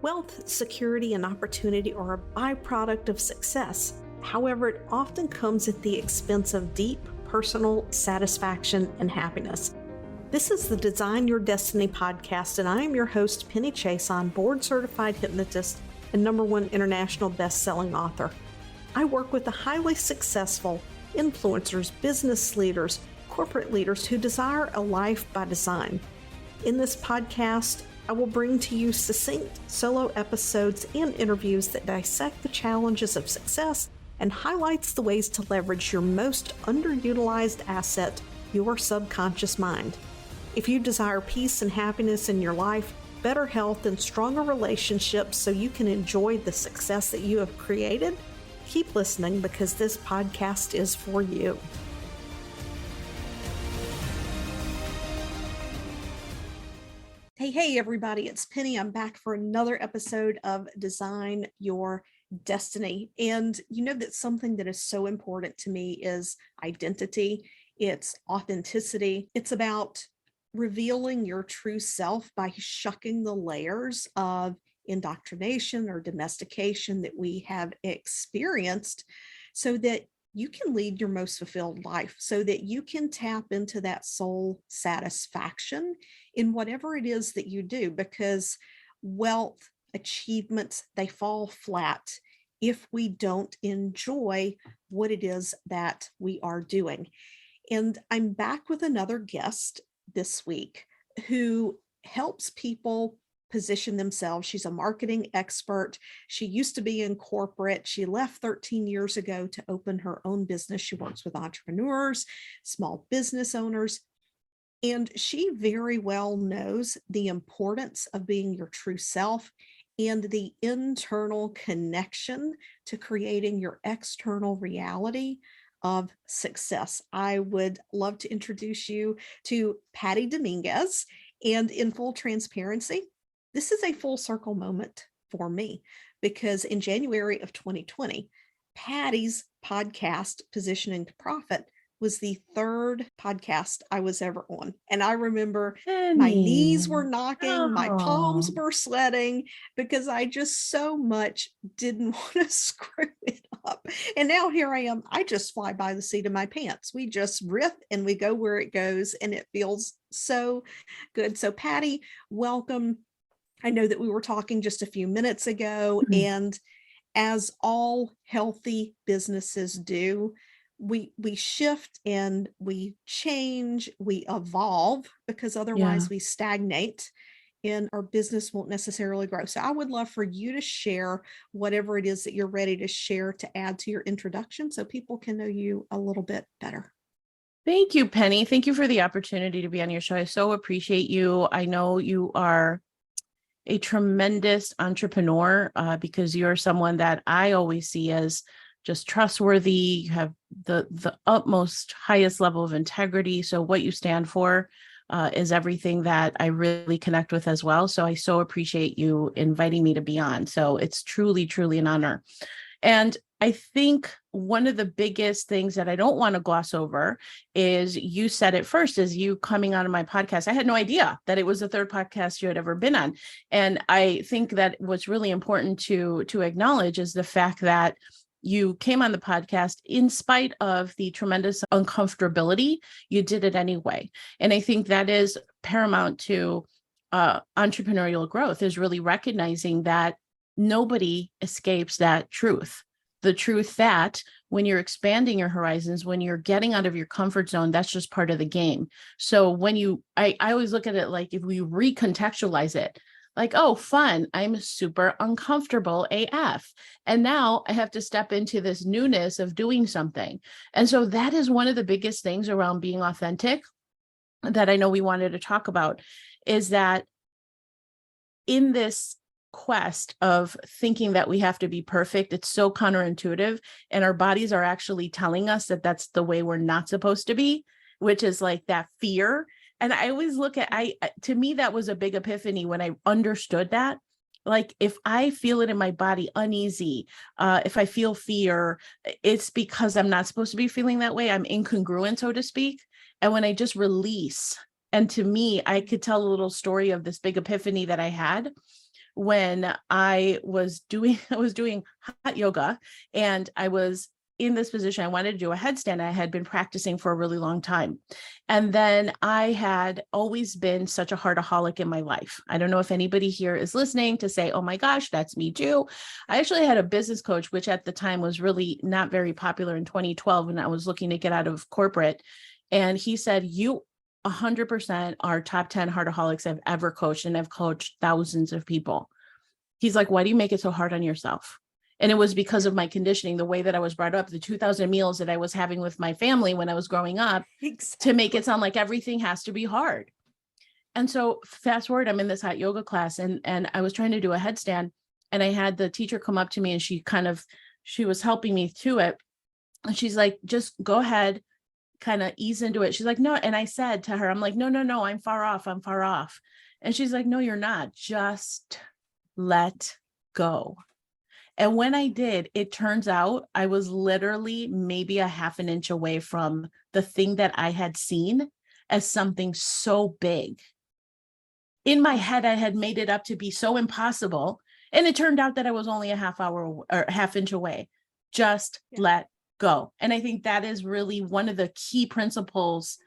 Wealth, security, and opportunity are a byproduct of success. However, it often comes at the expense of deep personal satisfaction and happiness. This is the Design Your Destiny podcast, and I am your host, Penny Chason, board-certified hypnotist and #1 international best-selling author. I work with the highly successful influencers, business leaders, corporate leaders who desire a life by design. In this podcast, I will bring to you succinct solo episodes and interviews that dissect the challenges of success and highlights the ways to leverage your most underutilized asset, your subconscious mind. If you desire peace and happiness in your life, better health, and stronger relationships so you can enjoy the success that you have created, keep listening because this podcast is for you. Hey, everybody, it's Penny. I'm back for another episode of Design Your Destiny. And you know that something that is so important to me is identity. It's authenticity. It's about revealing your true self by shucking the layers of indoctrination or domestication that we have experienced so that you can lead your most fulfilled life, so that you can tap into that soul satisfaction in whatever it is that you do, because wealth, achievements, they fall flat if we don't enjoy what it is that we are doing. And I'm back with another guest this week who helps people position themselves. She's a marketing expert. She used to be in corporate. She left 13 years ago to open her own business. She works with entrepreneurs, small business owners, and she very well knows the importance of being your true self and the internal connection to creating your external reality of success. I would love to introduce you to Patty Dominguez. And in full transparency, this is a full circle moment for me because in January of 2020, Patty's podcast, Positioning to Profit, was the third podcast I was ever on. And I remember my knees were knocking, my palms were sweating because I just so much didn't want to screw it up. And now here I am. I just fly by the seat of my pants. We just riff and we go where it goes, and it feels so good. So Patty, welcome. I know that we were talking just a few minutes ago, and as all healthy businesses do, we shift and we change, we evolve, because otherwise we stagnate and our business won't necessarily grow. So I would love for you to share whatever it is that you're ready to share to add to your introduction so people can know you a little bit better. Thank you, Penny. Thank you for the opportunity to be on your show. I so appreciate you. I know you are a tremendous entrepreneur because you're someone that I always see as just trustworthy. You have the utmost highest level of integrity. So what you stand for is everything that I really connect with as well. So I so appreciate you inviting me to be on. So it's truly, truly an honor. And I think one of the biggest things that I don't want to gloss over is you said it first, is you coming on my podcast. I had no idea that it was the third podcast you had ever been on. And I think that what's really important to acknowledge is the fact that you came on the podcast in spite of the tremendous uncomfortability. You did it anyway. And I think that is paramount to entrepreneurial growth, is really recognizing that nobody escapes that truth. The truth that when you're expanding your horizons, when you're getting out of your comfort zone, that's just part of the game. So when I always look at it like, if we recontextualize it, like, oh, fun, I'm super uncomfortable AF. And now I have to step into this newness of doing something. And so that is one of the biggest things around being authentic that I know we wanted to talk about, is that in this quest of thinking that we have to be perfect, it's so counterintuitive, and our bodies are actually telling us that that's the way we're not supposed to be, which is like that fear. And I always look at, to me, that was a big epiphany when I understood that. Like, if I feel it in my body, uneasy, if I feel fear, it's because I'm not supposed to be feeling that way. I'm incongruent, so to speak. And when I just release, and to me, I could tell a little story of this big epiphany that I had when I was doing hot yoga, and I was in this position. I wanted to do a headstand. I had been practicing for a really long time. And then I had always been such a heartaholic in my life. I don't know if anybody here is listening to say, oh my gosh, that's me too. I actually had a business coach, which at the time was really not very popular in 2012 when I was looking to get out of corporate. And he said, you 100% are top 10 heartaholics I've ever coached, and I've coached thousands of people. He's like, why do you make it so hard on yourself? And it was because of my conditioning, the way that I was brought up, the 2,000 meals that I was having with my family when I was growing up, Exactly. to make it sound like everything has to be hard. And so fast forward, I'm in this hot yoga class, and I was trying to do a headstand, and I had the teacher come up to me, and she was helping me through it. And she's like, just go ahead, kind of ease into it. She's like, no. And I said to her, I'm like, no, I'm far off. I'm far off. And she's like, no, you're not. Just let go. And when I did, it turns out I was literally maybe a half an inch away from the thing that I had seen as something so big. In my head, I had made it up to be so impossible. And it turned out that I was only a half hour or half inch away. Just let go. And I think that is really one of the key principles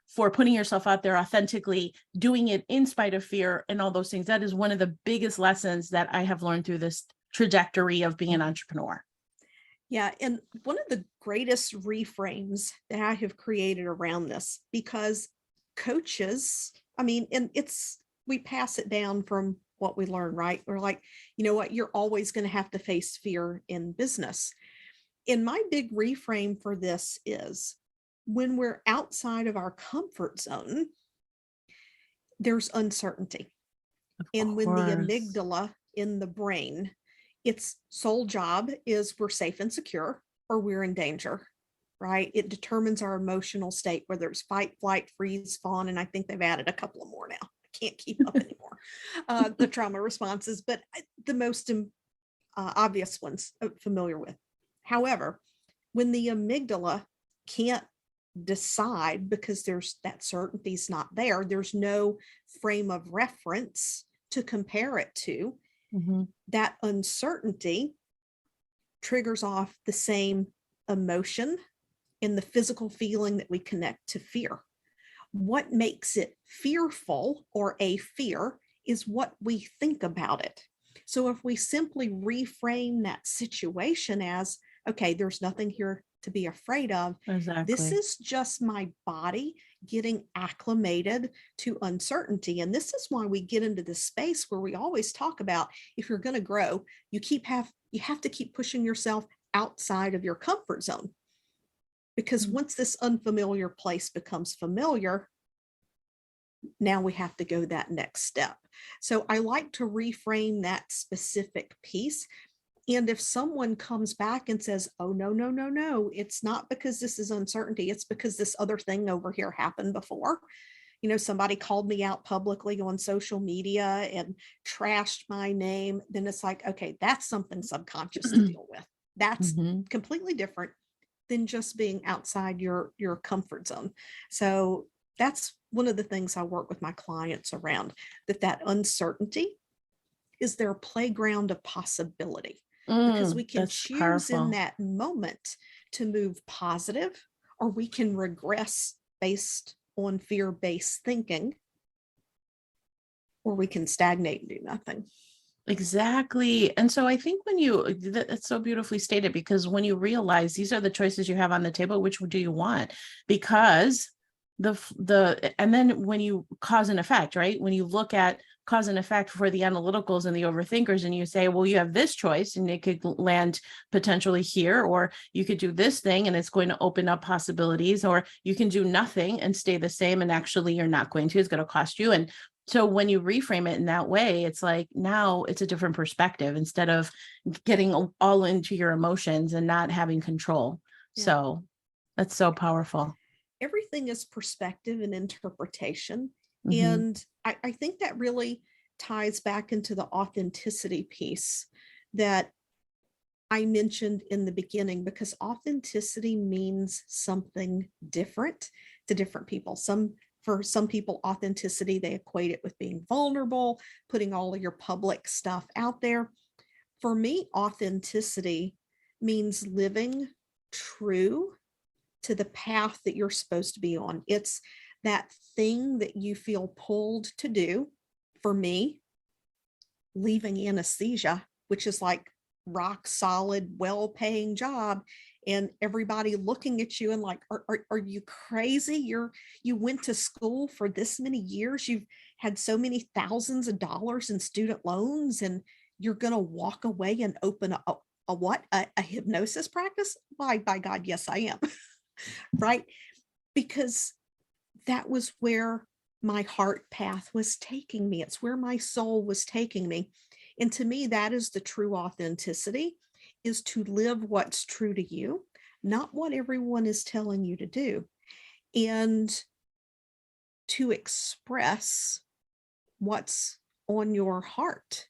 for putting yourself out there authentically, doing it in spite of fear and all those things. That is one of the biggest lessons that I have learned through this trajectory of being an entrepreneur. Yeah. And one of the greatest reframes that I have created around this, because coaches, I mean, and we pass it down from what we learn, right? We're like, you know what, you're always going to have to face fear in business. And my big reframe for this is, when we're outside of our comfort zone, there's uncertainty. And when the amygdala in the brain, its sole job is we're safe and secure or we're in danger, right? It determines our emotional state, whether it's fight, flight, freeze, fawn. And I think they've added a couple of more now. I can't keep up anymore. The trauma responses, but the most obvious ones I'm familiar with. However, when the amygdala can't decide because there's that certainty's not there, there's no frame of reference to compare it to, that uncertainty triggers off the same emotion and the physical feeling that we connect to fear. What makes it fearful or a fear is what we think about it. So if we simply reframe that situation as, okay, there's nothing here to be afraid of. Exactly. This is just my body getting acclimated to uncertainty. And this is why we get into this space where we always talk about, if you're going to grow, you have to keep pushing yourself outside of your comfort zone. Because once this unfamiliar place becomes familiar, now we have to go that next step. So I like to reframe that specific piece. And if someone comes back and says, oh, no, it's not because this is uncertainty, it's because this other thing over here happened before. You know, somebody called me out publicly on social media and trashed my name. Then it's like, okay, that's something subconscious to deal with. That's completely different than just being outside your comfort zone. So that's one of the things I work with my clients around, that uncertainty is their playground of possibility. Because we can choose powerful in that moment to move positive, or we can regress based on fear-based thinking, or we can stagnate and do nothing. Exactly. And so I think that's so beautifully stated, because when you realize these are the choices you have on the table, which do you want? Because and then when you cause and effect, right? When you look at cause and effect for the analyticals and the overthinkers, and you say, well, you have this choice and it could land potentially here, or you could do this thing and it's going to open up possibilities, or you can do nothing and stay the same. And actually you're not going to, it's going to cost you. And so when you reframe it in that way, it's like, now it's a different perspective instead of getting all into your emotions and not having control. Yeah. So that's so powerful. Everything is perspective and interpretation. And I think that really ties back into the authenticity piece that I mentioned in the beginning, because authenticity means something different to different people. Some For some people, authenticity, they equate it with being vulnerable, putting all of your public stuff out there. For me, authenticity means living true to the path that you're supposed to be on. It's that thing that you feel pulled to do. For me, leaving anesthesia, which is like rock solid, well-paying job, and everybody looking at you and like, are you crazy? You went to school for this many years. You've had so many thousands of dollars in student loans, and you're going to walk away and open a hypnosis practice? Why, by God, yes, I am. Right? Because that was where my heart path was taking me. It's where my soul was taking me. And to me, that is the true authenticity, is to live what's true to you, not what everyone is telling you to do, and to express what's on your heart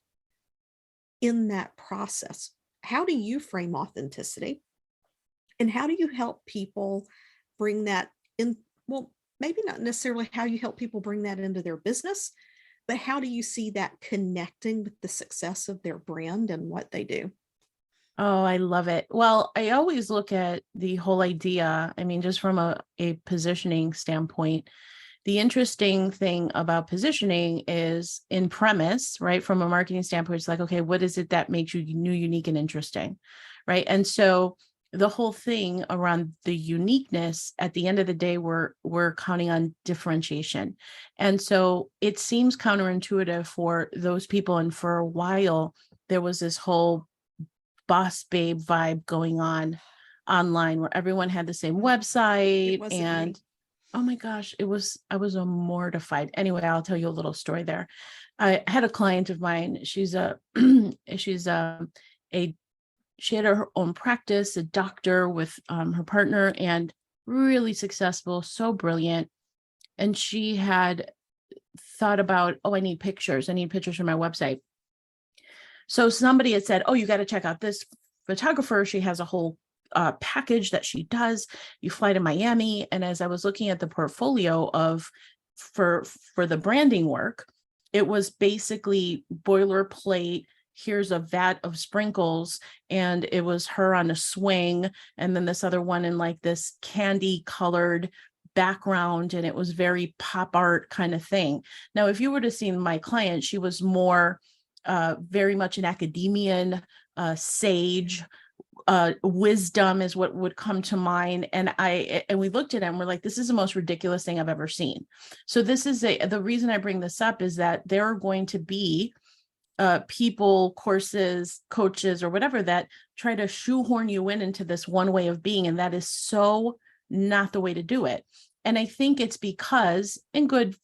in that process. How do you frame authenticity? And how do you help people bring that in? Well, maybe not necessarily how you help people bring that into their business, but how do you see that connecting with the success of their brand and what they do? Oh, I love it. Well, I always look at the whole idea. I mean, just from a positioning standpoint, the interesting thing about positioning is in premise, right? From a marketing standpoint, it's like, okay, what is it that makes you new, unique, and interesting, right? And so the whole thing around the uniqueness, at the end of the day, we're counting on differentiation. And so it seems counterintuitive for those people. And for a while, there was this whole boss babe vibe going on online where everyone had the same website. And oh my gosh, I was a mortified. Anyway, I'll tell you a little story there. I had a client of mine. She's she had her own practice, a doctor with her partner, and really successful, so brilliant. And she had thought about, oh, I need pictures for my website. So somebody had said, oh, you got to check out this photographer. She has a whole package that she does. You fly to Miami. And as I was looking at the portfolio for the branding work, it was basically boilerplate. Here's a vat of sprinkles, and it was her on a swing, and then this other one in like this candy colored background, and it was very pop art kind of thing. Now, if you were to see my client, she was more very much an academician, sage, wisdom is what would come to mind. And we looked at it and we're like, this is the most ridiculous thing I've ever seen. So this is the reason I bring this up is that there are going to be people, courses, coaches, or whatever that try to shoehorn you into this one way of being. And that is so not the way to do it. And I think it's because in good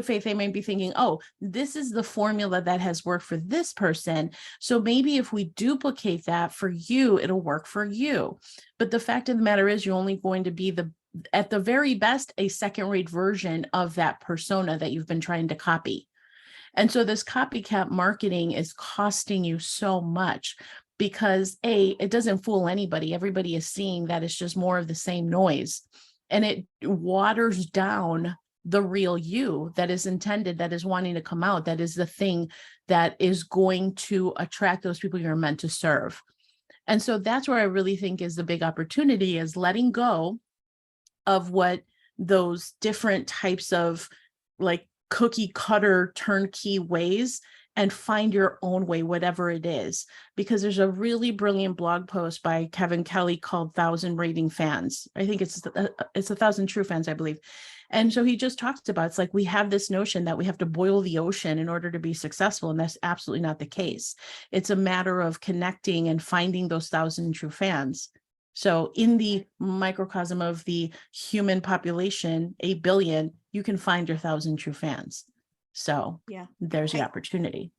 faith, they might be thinking, oh, this is the formula that has worked for this person. So maybe if we duplicate that for you, it'll work for you. But the fact of the matter is you're only going to be at the very best, a second-rate version of that persona that you've been trying to copy. And so this copycat marketing is costing you so much because it doesn't fool anybody. Everybody is seeing that it's just more of the same noise, and it waters down the real you that is intended, that is wanting to come out, that is the thing that is going to attract those people you're meant to serve. And so that's where I really think is the big opportunity, is letting go of what those different types of like cookie cutter turnkey ways, and find your own way, whatever it is. Because there's a really brilliant blog post by Kevin Kelly called 1,000 Raving Fans. I think it's 1,000 True Fans, I believe. And so he just talks about, it's like we have this notion that we have to boil the ocean in order to be successful. And that's absolutely not the case. It's a matter of connecting and finding those 1,000 true fans. So in the microcosm of the human population, 8 billion, you can find your 1,000 true fans. So yeah, there's the opportunity.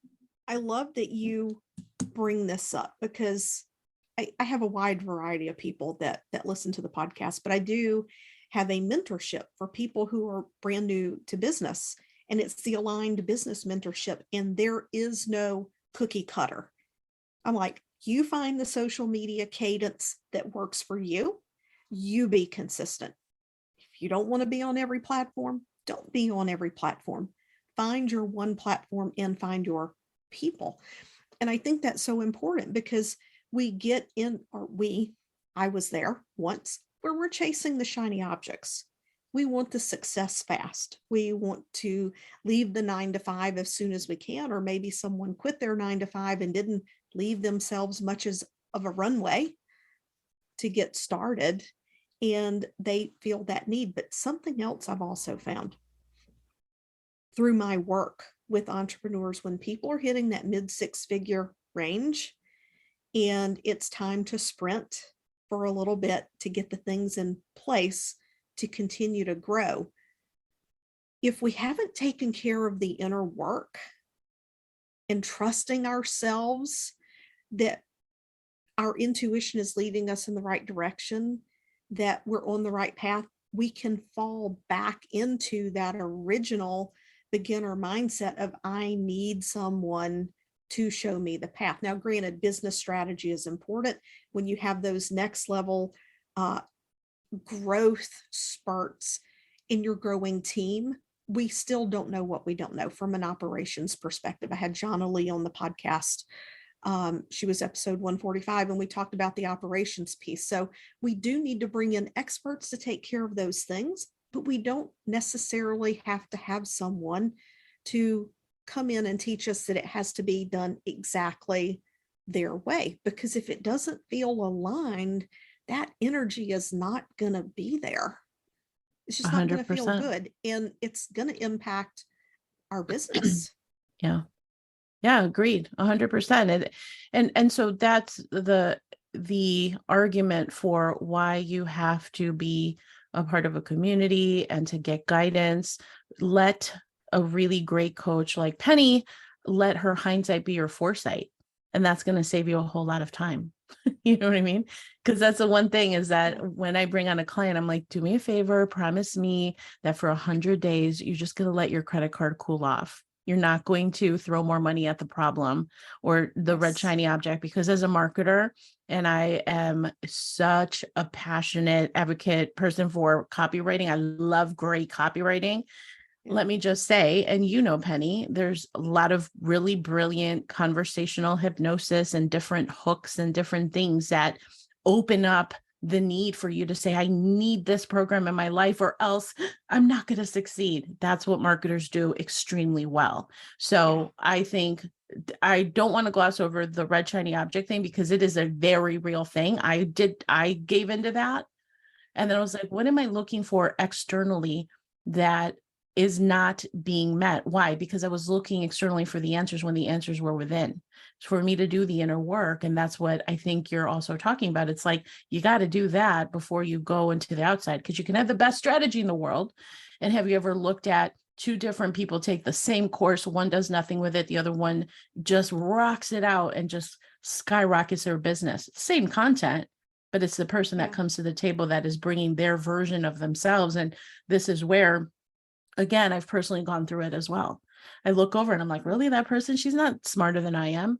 I love that you bring this up, because I have a wide variety of people that listen to the podcast, but I do have a mentorship for people who are brand new to business, and it's the aligned business mentorship. And there is no cookie cutter. I'm like, you find the social media cadence that works for you, you be consistent. If you don't want to be on every platform, Don't be on every platform. Find your one platform and find your people. And I think that's so important because we get in, I was there once, where we're chasing the shiny objects. We want the success fast. We want to leave the 9 to 5 as soon as we can, or maybe someone quit their 9 to 5 and didn't leave themselves much as of a runway to get started, and they feel that need. But something else I've also found through my work with entrepreneurs, when people are hitting that mid 6-figure range and it's time to sprint for a little bit to get the things in place to continue to grow, if we haven't taken care of the inner work and trusting ourselves that our intuition is leading us in the right direction, that we're on the right path, we can fall back into that original beginner mindset of, I need someone to show me the path. Now, granted, business strategy is important. When you have those next level growth spurts in your growing team, we still don't know what we don't know from an operations perspective. I had Jonna Lee on the podcast. She was episode 145, and we talked about the operations piece. So we do need to bring in experts to take care of those things, but we don't necessarily have to have someone to come in and teach us that it has to be done exactly their way. Because if it doesn't feel aligned, that energy is not going to be there. It's just not going to feel 100%. good, and it's going to impact our business. Yeah. Yeah, agreed. 100%. And so that's the argument for why you have to be a part of a community and to get guidance. Let a really great coach like Penny, let her hindsight be your foresight. And that's going to save you a whole lot of time. You know what I mean? Because that's the one thing, is that when I bring on a client, I'm like, do me a favor, promise me that for 100 days, you're just going to let your credit card cool off. You're not going to throw more money at the problem or the red shiny object. Because as a marketer, and I am such a passionate advocate person for copywriting, I love great copywriting. Let me just say, and you know, Penny, there's a lot of really brilliant conversational hypnosis and different hooks and different things that open up the need for you to say, I need this program in my life or else I'm not going to succeed. That's what marketers do extremely well. So I think I don't want to gloss over the red shiny object thing, because it is a very real thing. I gave into that. And then I was like, what am I looking for externally that is not being met? Why? Because I was looking externally for the answers when the answers were within. For me to do the inner work. And that's what I think you're also talking about. It's like, you got to do that before you go into the outside, because you can have the best strategy in the world. And have you ever looked at two different people take the same course? One does nothing with it. The other one just rocks it out and just skyrockets their business. Same content, but it's the person that comes to the table that is bringing their version of themselves. And this is where, again, I've personally gone through it as well. I look over and I'm like, really, that person, she's not smarter than I am.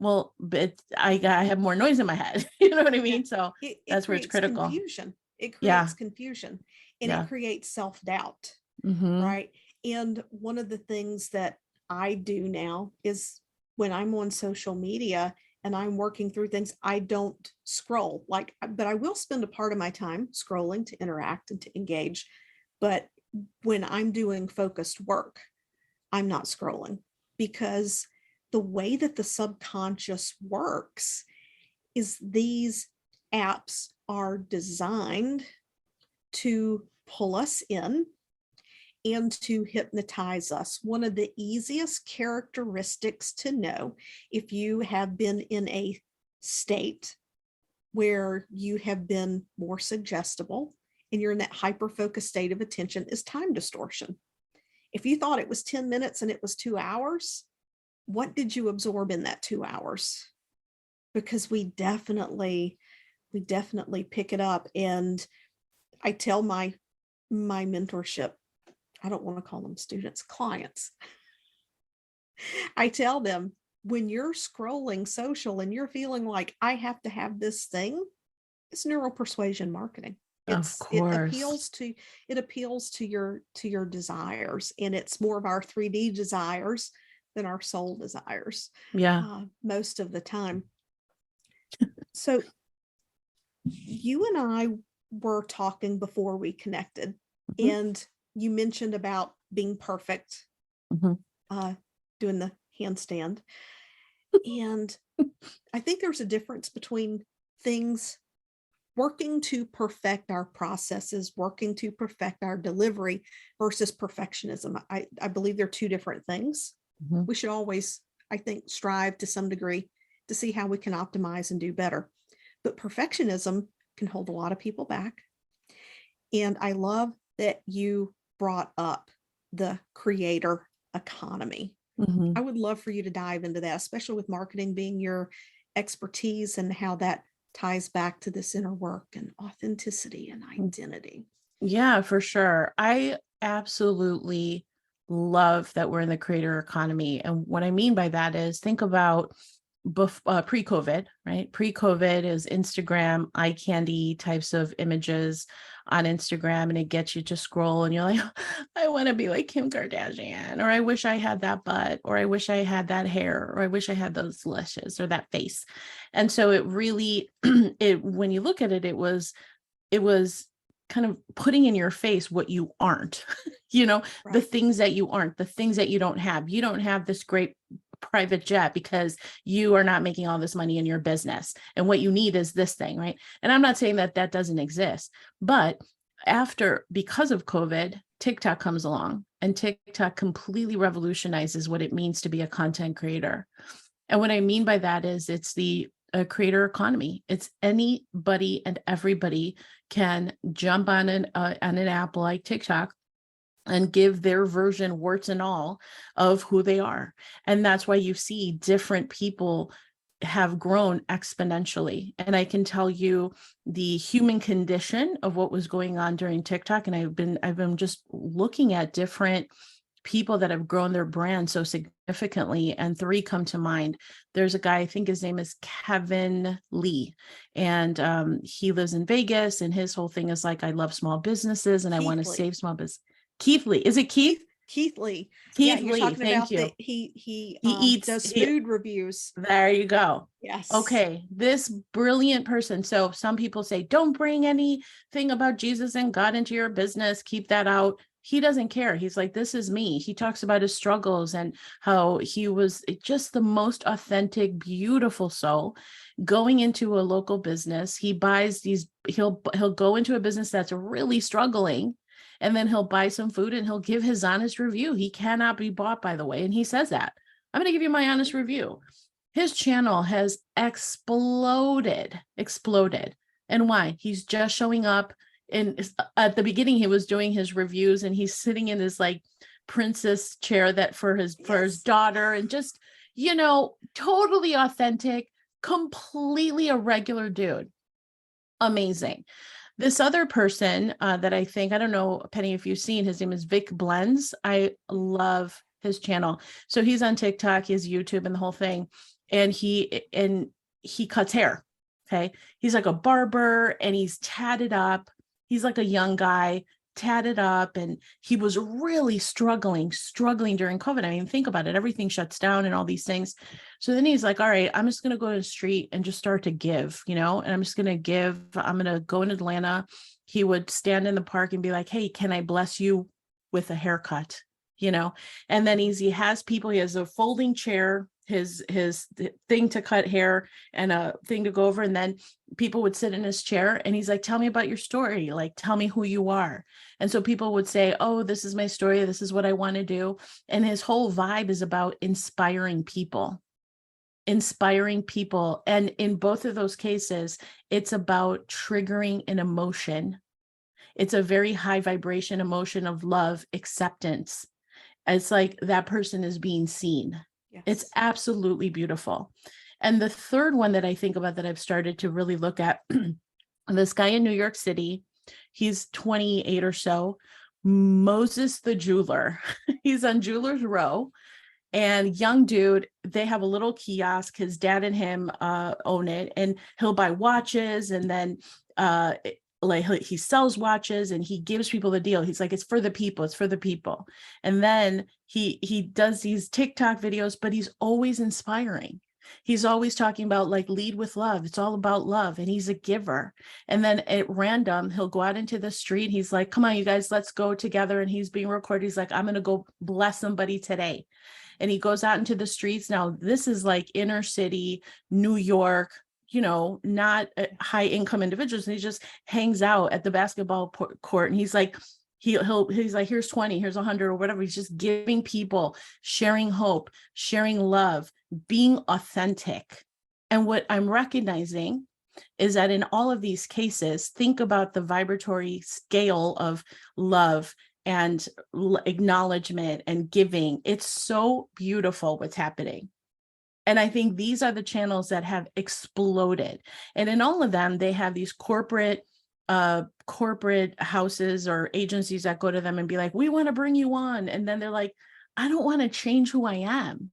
Well, but I have more noise in my head. You know what I mean? So that's where it's critical. Confusion. It creates confusion, and it creates self-doubt, right? And one of the things that I do now is, when I'm on social media and I'm working through things, I don't scroll, but I will spend a part of my time scrolling to interact and to engage. But when I'm doing focused work, I'm not scrolling, because the way that the subconscious works is these apps are designed to pull us in and to hypnotize us. One of the easiest characteristics to know if you have been in a state where you have been more suggestible and you're in that hyper-focused state of attention is time distortion. If you thought it was 10 minutes and it was 2 hours, what did you absorb in that 2 hours? Because we definitely pick it up. And I tell my mentorship, I don't want to call them students, clients. I tell them, when you're scrolling social and you're feeling like, I have to have this thing, it's neural persuasion marketing. Of It course. appeals to your desires, and it's more of our 3D desires than our soul desires, Yeah. most of the time. So you and I were talking before we connected, Mhm, and you mentioned about being perfect, mhm. uh, doing the handstand. And I think there's a difference between things working to perfect our processes, working to perfect our delivery versus perfectionism. I believe they're two different things. Mhm. We should always, I think, strive to some degree to see how we can optimize and do better. But perfectionism can hold a lot of people back. And I love that you brought up the creator economy. I Mhm. would love for you to dive into that, especially with marketing being your expertise and how that ties back to this inner work and authenticity and identity. Yeah, for sure. I absolutely love that we're in the creator economy. And what I mean by that is think about pre-COVID, right? Pre-COVID is Instagram, eye candy types of images on Instagram, and it gets you to scroll and you're like, I want to be like Kim Kardashian, or I wish I had that butt, or I wish I had that hair, or I wish I had those lashes or that face. And so it really, when you look at it, it was kind of putting in your face what you aren't, the Right. things that you aren't, the things that you don't have. You don't have this great private jet because you are not making all this money in your business. And what you need is this thing, right? And I'm not saying that that doesn't exist, but because of COVID, TikTok comes along and TikTok completely revolutionizes what it means to be a content creator. And what I mean by that is it's the creator economy. It's anybody and everybody can jump on an app like TikTok and give their version, warts and all, of who they are. And that's why you see different people have grown exponentially. And I can tell you the human condition of what was going on during TikTok. And I've been just looking at different people that have grown their brand so significantly, and three come to mind. There's a guy, I think his name is Kevin Lee, and he lives in Vegas, and his whole thing is like, I love small businesses and I want Keith to Lee. save small business. Keith Lee, is it Keith? Keith Lee. Yeah, Keith you're Lee, talking thank about you. that he He eats, does food reviews. there you go. Yes. Okay, this brilliant person. So some people say, don't bring anything about Jesus and God into your business, keep that out. He doesn't care. He's like, this is me. He talks about his struggles and how he was just the most authentic, beautiful soul going into a local business. He buys he'll go into a business that's really struggling, and then he'll buy some food and he'll give his honest review. He cannot be bought, by the way. And he says that. I'm going to give you my honest review. His channel has exploded. And why? He's just showing up. And at the beginning, he was doing his reviews and he's sitting in this like princess chair that for his Yes. daughter, and just, totally authentic, completely a regular dude. Amazing. This other person that I don't know, Penny, if you've seen, his name is Vic Blends. I love his channel. So he's on TikTok, he has YouTube and the whole thing. And he cuts hair. Okay. He's like a barber and he's tatted up. He's like a young guy, tatted up, and he was really struggling during COVID. I mean, think about it. Everything shuts down and all these things. So then he's like, all right, I'm just going to go to the street and just start to give, and I'm just going to give. I'm going to go in Atlanta. He would stand in the park and be like, hey, can I bless you with a haircut? And then he has people, he has a folding chair, his thing to cut hair and a thing to go over. And then people would sit in his chair and he's like, tell me about your story. Like, tell me who you are. And so people would say, oh, this is my story. This is what I want to do. And his whole vibe is about inspiring people. And in both of those cases, it's about triggering an emotion. It's a very high vibration emotion of love, acceptance. It's like that person is being seen. It's Yes. absolutely beautiful. And the third one that I think about that I've started to really look at, this guy in New York City, he's 28 or so, Moses the jeweler. He's on Jewelers Row, and young dude, they have a little kiosk. His dad and him own it, and he'll buy watches, and then like he sells watches and he gives people the deal. He's like, it's for the people, it's for the people. And then he does these TikTok videos, but he's always inspiring. He's always talking about like lead with love. It's all about love. And he's a giver. And then at random, he'll go out into the street. He's like, come on, you guys, let's go together. And he's being recorded. He's like, I'm going to go bless somebody today. And he goes out into the streets. Now, this is like inner city, New York, not high income individuals. And he just hangs out at the basketball court. And he's like, he's like, here's 20, here's 100 or whatever. He's just giving people, sharing hope, sharing love, being authentic. And what I'm recognizing is that in all of these cases, think about the vibratory scale of love and acknowledgement and giving. It's so beautiful what's happening. And I think these are the channels that have exploded. And in all of them, they have these corporate houses or agencies that go to them and be like, we want to bring you on. And then they're like, I don't want to change who I am.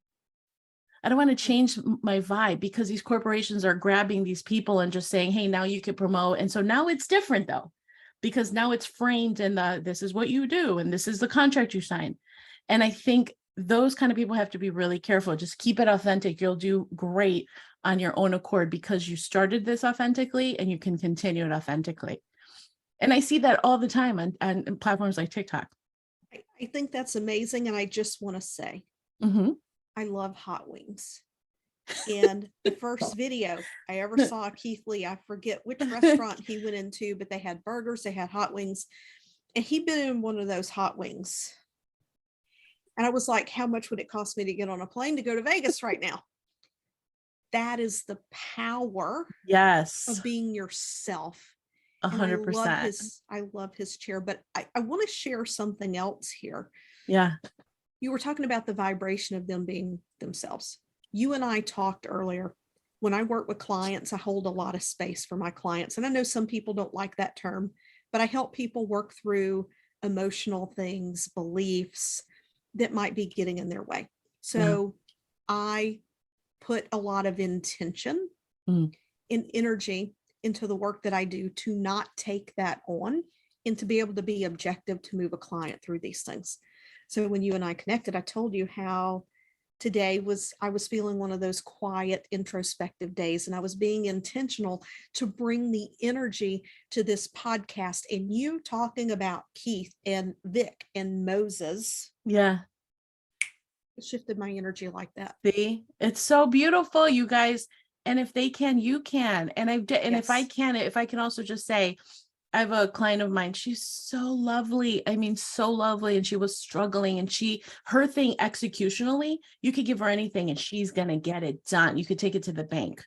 I don't want to change my vibe, because these corporations are grabbing these people and just saying, hey, now you can promote. And so now it's different though, because now it's framed in this is what you do. And this is the contract you sign. And I think those kind of people have to be really careful. Just keep it authentic. You'll do great on your own accord because you started this authentically and you can continue it authentically. And I see that all the time on platforms like TikTok. I think that's amazing. And I just want to say, I love hot wings. And the first video I ever saw Keith Lee, I forget which restaurant he went into, but they had burgers, they had hot wings, and he'd been in one of those hot wings. And I was like, how much would it cost me to get on a plane to go to Vegas right now? That is the power of being yourself. 100%. I love his chair, but I want to share something else here. Yeah. You were talking about the vibration of them being themselves. You and I talked earlier. When I work with clients, I hold a lot of space for my clients. And I know some people don't like that term, but I help people work through emotional things, beliefs that might be getting in their way. So I put a lot of intention and energy into the work that I do to not take that on and to be able to be objective to move a client through these things. So when you and I connected, I told you how today I was feeling one of those quiet, introspective days, and I was being intentional to bring the energy to this podcast. And you talking about Keith and Vic and Moses. Yeah. It shifted my energy like that. See, it's so beautiful, you guys. And if they can, you can. And if I can also just say, I have a client of mine. She's so lovely. I mean, so lovely. And she was struggling, and her thing executionally, you could give her anything and she's going to get it done. You could take it to the bank.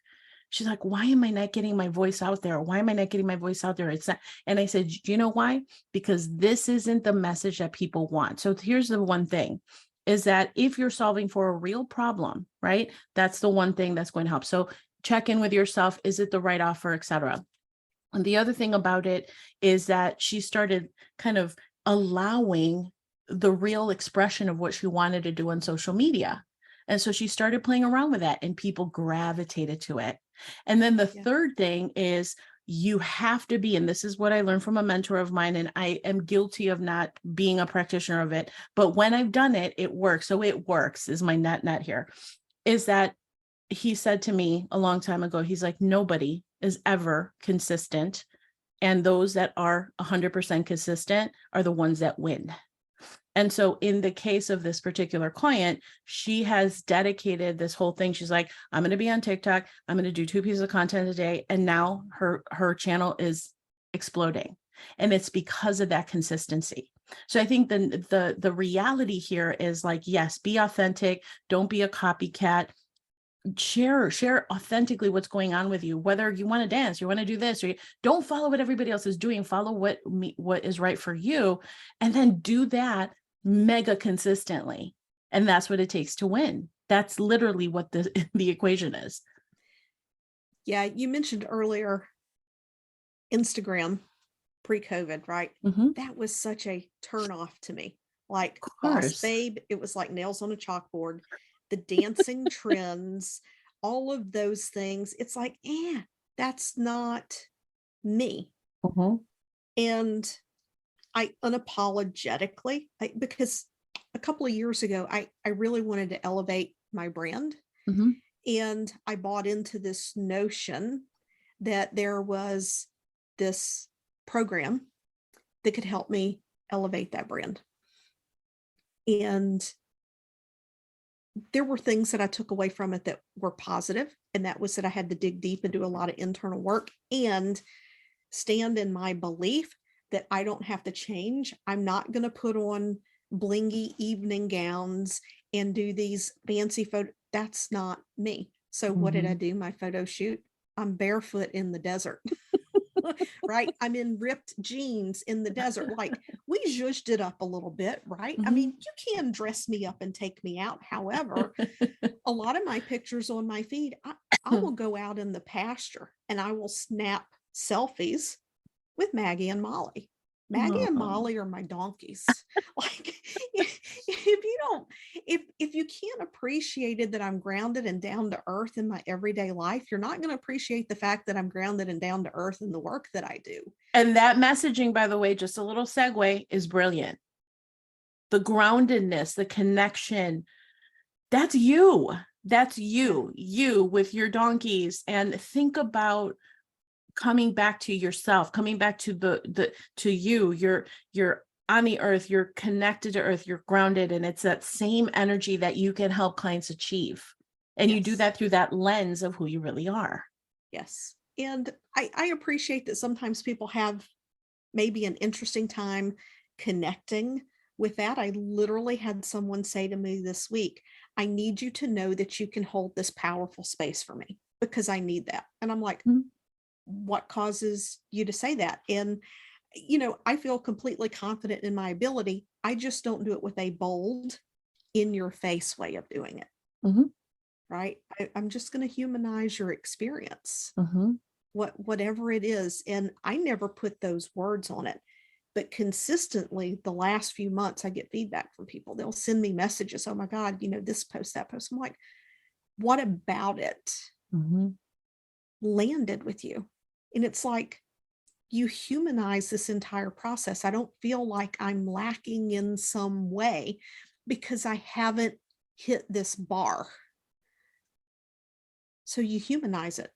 She's like, why am I not getting my voice out there? Why am I not getting my voice out there? It's not. And I said, do you know why? Because this isn't the message that people want. So here's the one thing is that if you're solving for a real problem, right? That's the one thing that's going to help. So check in with yourself. Is it the right offer, et cetera? And the other thing about it is that she started kind of allowing the real expression of what she wanted to do on social media. And so she started playing around with that and people gravitated to it. And then the third thing is you have to be, and this is what I learned from a mentor of mine, and I am guilty of not being a practitioner of it, but when I've done it, it works. So it works is my net here, is that he said to me a long time ago, he's like, nobody is ever consistent. And those that are 100% consistent are the ones that win. And so in the case of this particular client, she has dedicated this whole thing. She's like, I'm going to be on TikTok. I'm going to do 2 pieces of content a day. And now her channel is exploding. And it's because of that consistency. So I think the reality here is like, yes, be authentic. Don't be a copycat. Share authentically what's going on with you, whether you want to dance, you want to do this, or don't follow what everybody else is doing, follow what is right for you, and then do that mega consistently. And that's what it takes to win. That's literally what the equation is. Yeah, you mentioned earlier Instagram pre-COVID, right? That was such a turn off to me. Like Boss Babe, it was like nails on a chalkboard. The dancing trends, all of those things. It's like, that's not me. And I unapologetically, because a couple of years ago, I really wanted to elevate my brand. Mhm. And I bought into this notion that there was this program that could help me elevate that brand. And there were things that I took away from it that were positive, and that was that I had to dig deep and do a lot of internal work and stand in my belief that I don't have to change. I'm not going to put on blingy evening gowns and do these fancy photo. That's not me. So what did I Mhm. do? My photo shoot. I'm barefoot in the desert. Right? I'm in ripped jeans in the desert. Like, we zhuzhed it up a little bit, right? I Mhm. mean, you can dress me up and take me out. However, a lot of my pictures on my feed, I will go out in the pasture and I will snap selfies with Maggie and Molly. Maggie and Oh. Molly are my donkeys. Like, if you don't, if you can't appreciate it that I'm grounded and down to earth in my everyday life, you're not going to appreciate the fact that I'm grounded and down to earth in the work that I do. And that messaging, by the way, just a little segue, is brilliant. The groundedness, the connection, that's you. That's you with your donkeys. And think about coming back to yourself, coming back to to you. You're on the earth, you're connected to earth, you're grounded, and it's that same energy that you can help clients achieve. And you do Yes. that through that lens of who you really are. Yes. And I appreciate that sometimes people have maybe an interesting time connecting with that. I literally had someone say to me this week, I need you to know that you can hold this powerful space for me because I need that. And I'm like, Mhm. what causes you to say that? And, I feel completely confident in my ability. I just don't do it with a bold, in your face way of doing it. Mhm. Right. I'm just going to humanize your experience, Mhm. whatever it is. And I never put those words on it. But consistently, the last few months, I get feedback from people. They'll send me messages. Oh my God, this post, that post. I'm like, what about it Mhm. landed with you? And it's like, you humanize this entire process. I don't feel like I'm lacking in some way because I haven't hit this bar. So you humanize it.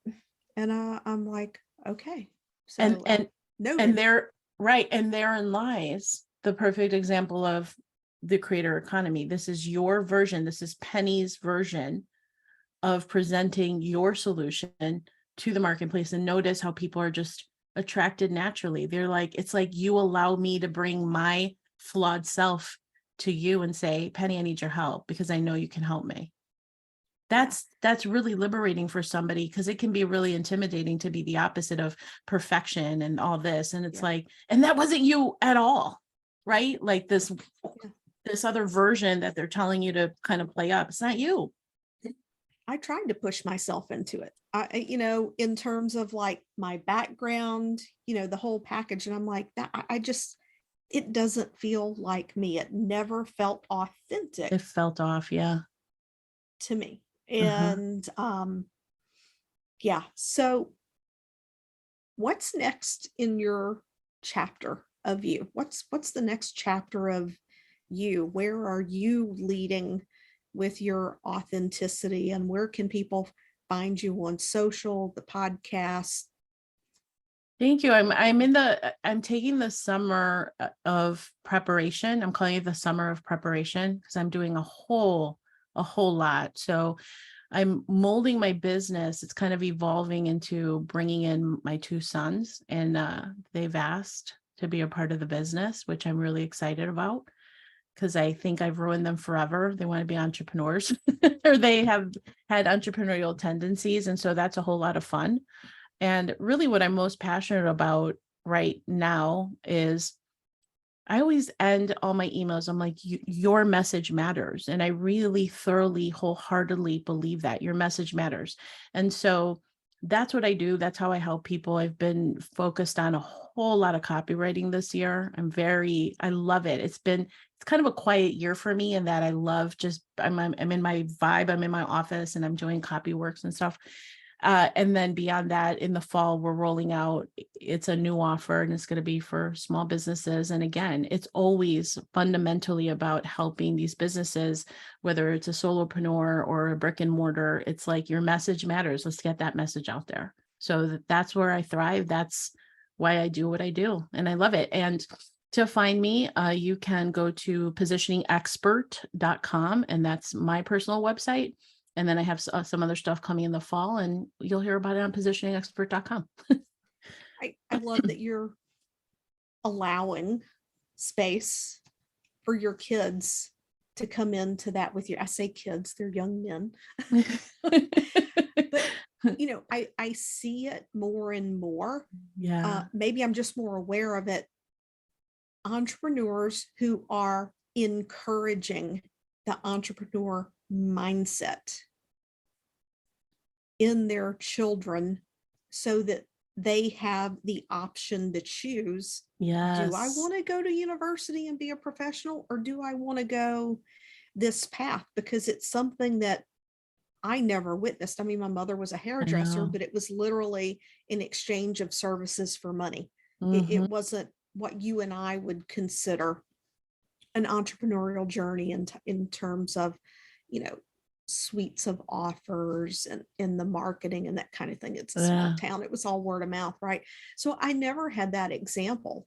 And I'm like, okay. And So and and noted. there, right, and therein lies the perfect example of the creator economy. This is your version. This is Penny's version of presenting your solution to the marketplace. And notice how people are just attracted naturally. They're like, it's like you allow me to bring my flawed self to you and say, Penny, I need your help because I know you can help me. Yeah. That's really liberating for somebody, because it can be really intimidating to be the opposite of perfection and all this. And it's Yeah. like, and that wasn't you at all, right? Like Yeah. this other version that they're telling you to kind of play up. It's not you. I tried to push myself into it. In terms of like my background, the whole package. And I'm like, that I just, it doesn't feel like me. It never felt It authentic felt off. Yeah. to me. Uh-huh. And yeah. So what's next in your chapter of you? What's the next chapter of you? Where are you leading with your authenticity, and where can people find you on social, the podcast? Thank you. I'm taking the summer of preparation. I'm calling it the summer of preparation because I'm doing a whole lot. So I'm molding my business. It's kind of evolving into bringing in my two sons, and they've asked to be a part of the business, which I'm really excited about because I think I've ruined them forever. They want to be entrepreneurs or they have had entrepreneurial tendencies. And so that's a whole lot of fun. And really what I'm most passionate about right now is I always end all my emails. I'm like, your message matters. And I really thoroughly, wholeheartedly believe that your message matters. And so that's what I do. That's how I help people. I've been focused on a whole lot of copywriting this year. I love it. It's kind of a quiet year for me in that I love I'm in my vibe. I'm in my office and I'm doing copy works and stuff. And then beyond that, in the fall, we're rolling out, it's a new offer and it's going to be for small businesses. And again, it's always fundamentally about helping these businesses, whether it's a solopreneur or a brick and mortar. It's like your message matters. Let's get that message out there. So that's where I thrive. That's why I do what I do. And I love it. And to find me, you can go to positioningexpert.com, and that's my personal website. And then I have some other stuff coming in the fall, and you'll hear about it on positioningexpert.com. I love that you're allowing space for your kids to come into that with you. I say kids, they're young men. But, I see it more and more. Yeah. Maybe I'm just more aware of it. Entrepreneurs who are encouraging the entrepreneur mindset in their children so that they have the option to choose. Yes. Do I want to go to university and be a professional, or do I want to go this path? Because it's something that I never witnessed. I mean, my mother was a hairdresser, but it was literally in exchange of services for money. It wasn't what you and I would consider an entrepreneurial journey in terms of, suites of offers and in the marketing and that kind of thing. It's a small town. It was all word of mouth, right? So I never had that example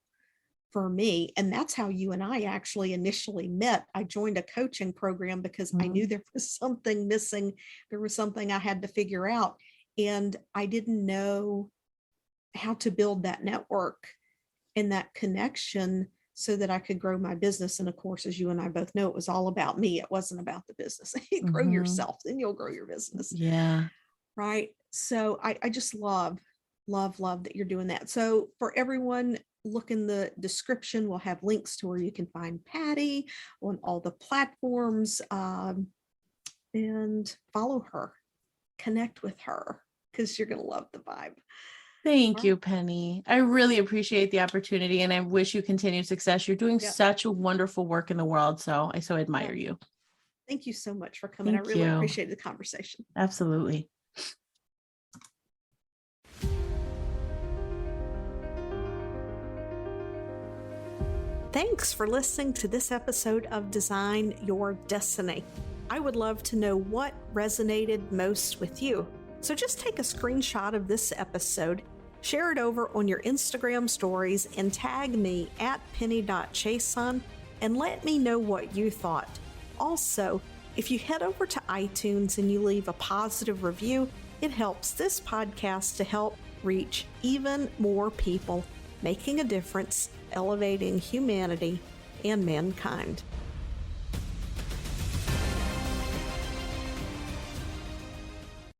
for me. And that's how you and I actually initially met. I joined a coaching program because I knew there was something missing. There was something I had to figure out. And I didn't know how to build that network and that connection so that I could grow my business. And of course, as you and I both know, it was all about me. It wasn't about the business. Grow yourself, then you'll grow your business. Yeah. Right. So I just love that you're doing that. So for everyone, look in the description. We'll have links to where you can find Patty on all the platforms, and follow her, connect with her, because you're going to love the vibe. Thank you, Penny. I really appreciate the opportunity, and I wish you continued success. You're doing such a wonderful work in the world. So I so admire you. Thank you so much for coming. Thank I really you. appreciate the conversation. Absolutely. Thanks for listening to this episode of Design Your Destiny. I would love to know what resonated most with you. So just take a screenshot of this episode, share it over on your Instagram stories, and tag me at penny.chason and let me know what you thought. Also, if you head over to iTunes and you leave a positive review, it helps this podcast to help reach even more people, making a difference, elevating humanity and mankind.